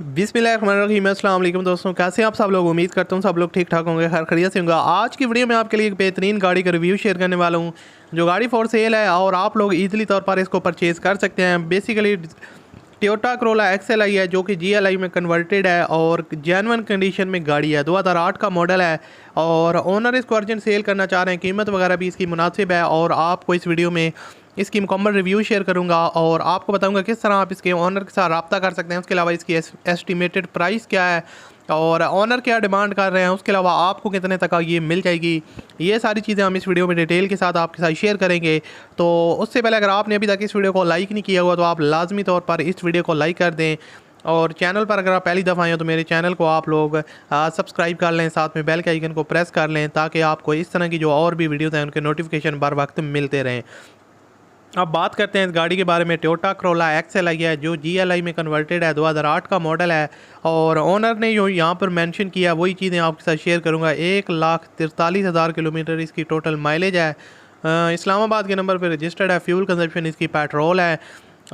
बिस्मिल्लाहिर्रहमानिर्रहीम। अस्सलाम वालेकुम दोस्तों, कैसे हैं आप सब लोग। उम्मीद करता हूँ सब लोग ठीक ठाक होंगे, खैर खैरियत से होंगे। आज की वीडियो में आपके लिए एक बेहतरीन गाड़ी का रिव्यू शेयर करने वाला हूँ जो गाड़ी फॉर सेल है और आप लोग ईजिली तौर पर इसको परचेज़ कर सकते हैं। बेसिकली टोयोटा करोला XLI है जो कि GLI में कन्वर्टेड है और जेन्युइन कंडीशन में गाड़ी है। 2008 का मॉडल है और ओनर इसको अर्जेंट सेल करना चाह रहे हैं। कीमत वगैरह भी इसकी मुनासिब है और आपको इस वीडियो में इसकी मुकम्मल रिव्यू शेयर करूंगा और आपको बताऊंगा किस तरह आप इसके ओनर के साथ रब्ता कर सकते हैं। उसके अलावा इसकी एस्टिमेटेड प्राइस क्या है और ओनर क्या डिमांड कर रहे हैं, उसके अलावा आपको कितने तक ये मिल जाएगी, ये सारी चीज़ें हम इस वीडियो में डिटेल के साथ आपके साथ शेयर करेंगे। तो उससे पहले अगर आपने अभी तक इस वीडियो को लाइक नहीं किया हुआ तो आप लाजमी तौर पर इस वीडियो को लाइक कर दें और चैनल पर अगर आप पहली दफ़ा आए हो तो मेरे चैनल को आप लोग सब्सक्राइब कर लें, साथ में बेल के आइकन को प्रेस कर लें ताकि आपको इस तरह की जो और भी वीडियोज़ हैं उनके नोटिफिकेशन बर वक्त मिलते रहें। अब बात करते हैं इस गाड़ी के बारे में। टोयोटा करोला XLI है जो GLI में कन्वर्टेड है, 2008 का मॉडल है और ओनर ने जो यहाँ पर मेंशन किया वही चीज़ें आपके साथ शेयर करूँगा। 1,43,000 किलोमीटर इसकी टोटल माइलेज है। इस्लामाबाद के नंबर पर रजिस्टर्ड है। फ्यूल कंजप्शन इसकी पेट्रोल है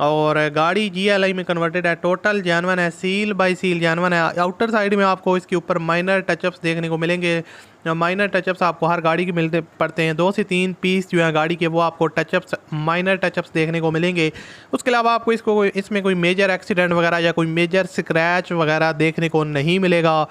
और गाड़ी GLI में कन्वर्टेड है। टोटल जानवन है, सील बाय सील जानवन है। आउटर साइड में आपको इसके ऊपर माइनर टचअप्स देखने को मिलेंगे। माइनर टचअप्स आपको हर गाड़ी के मिलते पड़ते हैं, 2 से 3 पीस जो है गाड़ी के वो आपको टचअप्स माइनर टचअप्स देखने को मिलेंगे। उसके अलावा आपको इसमें कोई मेजर एक्सीडेंट वगैरह या कोई मेजर स्क्रैच वगैरह देखने को नहीं मिलेगा।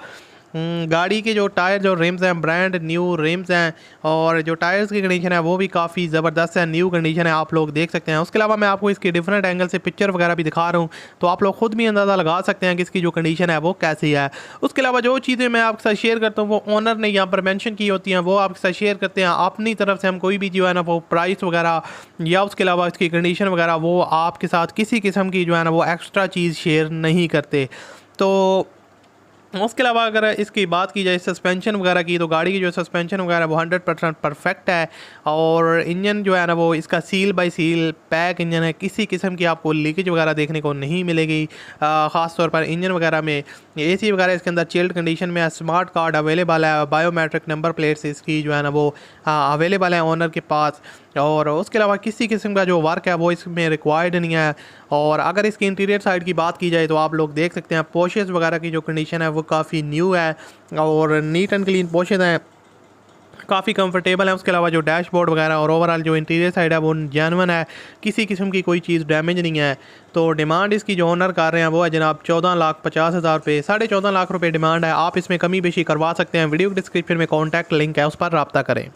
गाड़ी के जो टायर जो रिम्स हैं ब्रांड न्यू रिम्स हैं और जो टायर्स की कंडीशन है वो भी काफ़ी ज़बरदस्त है, न्यू कंडीशन है, आप लोग देख सकते हैं। उसके अलावा मैं आपको इसके डिफरेंट एंगल से पिक्चर वगैरह भी दिखा रहा हूँ तो आप लोग खुद भी अंदाज़ा लगा सकते हैं कि इसकी जो कंडीशन है वो कैसी है। उसके अलावा जो चीज़ें मैं आपके साथ शेयर करता हूँ वो ओनर ने यहाँ पर मैंशन की होती हैं, वो आपके साथ शेयर करते हैं। अपनी तरफ से हम कोई भी जो है ना वो प्राइस वगैरह या उसके अलावा इसकी कंडीशन वगैरह वो आपके साथ किसी किस्म की जो है ना वो एक्स्ट्रा चीज़ शेयर नहीं करते। तो उसके अलावा अगर इसकी बात की जाए सस्पेंशन वगैरह की तो गाड़ी की जो सस्पेंशन वगैरह वो 100% परफेक्ट है और इंजन जो है ना वो इसका seal by seal pack engine है। किसी किस्म की आपको लीकेज वगैरह देखने को नहीं मिलेगी। ख़ास तौर पर इंजन वगैरह में AC वगैरह इसके अंदर चिल्ड कंडीशन में है। स्मार्ट कार्ड अवेलेबल है, बायोमेट्रिक नंबर प्लेट्स इसकी जो है ना वो अवेलेबल है ओनर के पास और उसके अलावा किसी किस्म का जो वर्क है वो इसमें रिक्वायर्ड नहीं है। और अगर इसकी इंटीरियर साइड की बात की जाए तो आप लोग देख सकते हैं पोर्शेस वगैरह की जो कंडीशन है वो काफ़ी न्यू है और नीट एंड क्लीन पोर्शेस हैं, काफ़ी कंफर्टेबल है। उसके अलावा जो डैशबोर्ड वगैरह और ओवरऑल जो इंटीरियर साइड है वो जेन्युइन है, किसी किस्म की कोई चीज़ डैमेज नहीं है। तो डिमांड इसकी जो ओनर कर रहे हैं वो है जनाब 14,50,000 रुपये, 14.5 लाख रुपये डिमांड है। आप इसमें कमी बेशी करवा सकते हैं। वीडियो डिस्क्रिप्शन में कॉन्टैक्ट लिंक है, उस पर रब्ता करें।